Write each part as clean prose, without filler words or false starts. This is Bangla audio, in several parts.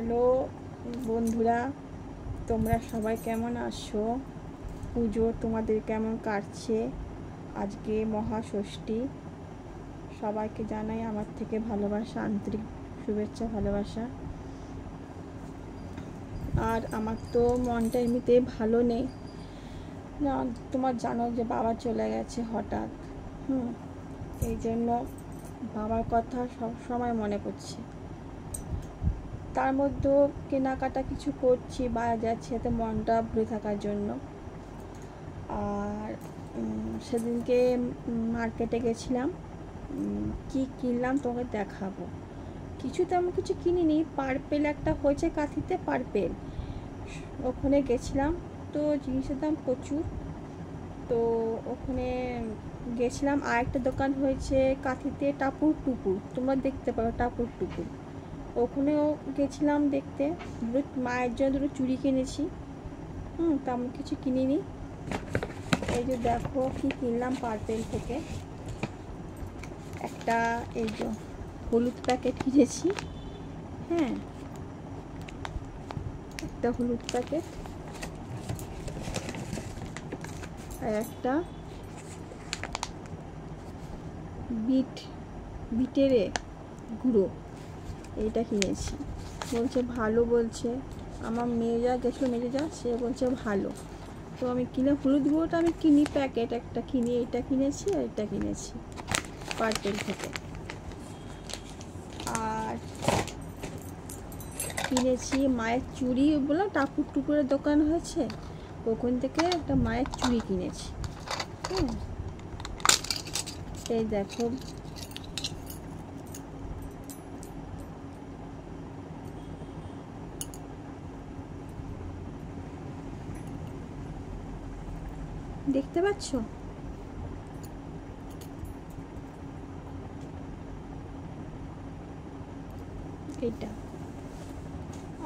হ্যালো বন্ধুরা, তোমরা সবাই কেমন আছো? পুজো তোমাদের কেমন কাটছে? আজকে মহাষষ্ঠী। সবাইকে জানাই আমার থেকে ভালোবাসা, আন্তরিক শুভেচ্ছা, ভালোবাসা। আর আমার তো মনটা এমনিতে ভালো নেই না, তোমার জানো যে বাবা চলে গেছে হঠাৎ। এই জন্য বাবার কথা সব সময় মনে পড়ছে। তার মধ্যেও কেনাকাটা কিছু করছি, বাইরে যাচ্ছি এতে মনটা ভরে থাকার জন্য। আর সেদিনকে মার্কেটে গেছিলাম, কি কিনলাম তোমাকে দেখাবো। কিছু তেমন কিছু কিনিনি, পার্পেল একটা হয়েছে কাঁথিতে, পার্পেল ওখানে গেছিলাম। তো জিনিসের দাম প্রচুর, তো ওখানে গেছিলাম। আর একটা দোকান হয়েছে কাঁথিতে, টাপুর টুপুর, তোমরা দেখতে পারো টাপুর টুপুর, ওখানেও গেছিলাম দেখতে। মায়ের জন্য দুটো চুড়ি কিনেছি। তেমন কিছু কিনিনি। এই যে দেখো কি কিনলাম পার্পেল থেকে। একটা এই যে হলুদ প্যাকেট কিনেছি, হ্যাঁ একটা হলুদ প্যাকেট, আর একটা বিটের গুঁড়ো, এইটা কিনেছি। বলছে ভালো, বলছে আমার মেয়ে গেছিলো, মেজে সে বলছে ভালো। তো আমি কিনে হলুদ গুঁড়োটা আমি কিনি, প্যাকেট একটা কিনি, এটা কিনেছি আর এটা কিনেছি পার্পেল থেকে। আর কিনেছি মায়ের চুড়ি, বললাম টাপুর টুপুরের দোকান হয়েছে, ওখান থেকে একটা মায়ের চুড়ি কিনেছি। এই দেখো, দেখতে পাচ্ছ? এটা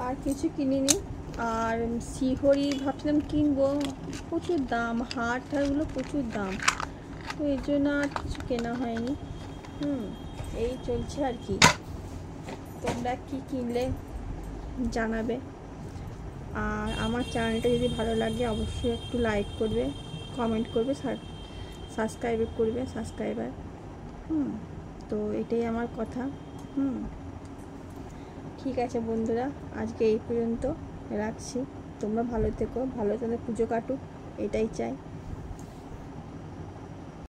আর কিছু কিনিনি। আর শিহরি ভাবছিলাম কিনবো, প্রচুর দাম, হারগুলো প্রচুর দাম, তো এই জন্য আর কিছু কেনা হয়নি। এই চলছে আর কি। তোমরা কি কিনলে জানাবে। আর আমার চ্যানেলটা যদি ভালো লাগে অবশ্যই একটু লাইক করবে, কমেন্ট করবে, সাবস্ক্রাইব করবে, সাবস্ক্রাইবার। তো এটাই আমার কথা। ঠিক আছে বন্ধুরা, আজকে এই পর্যন্ত রাখছি। তোমরা ভালো থেকো, ভালো থেকে পুজো কাটুক, এটাই চাই।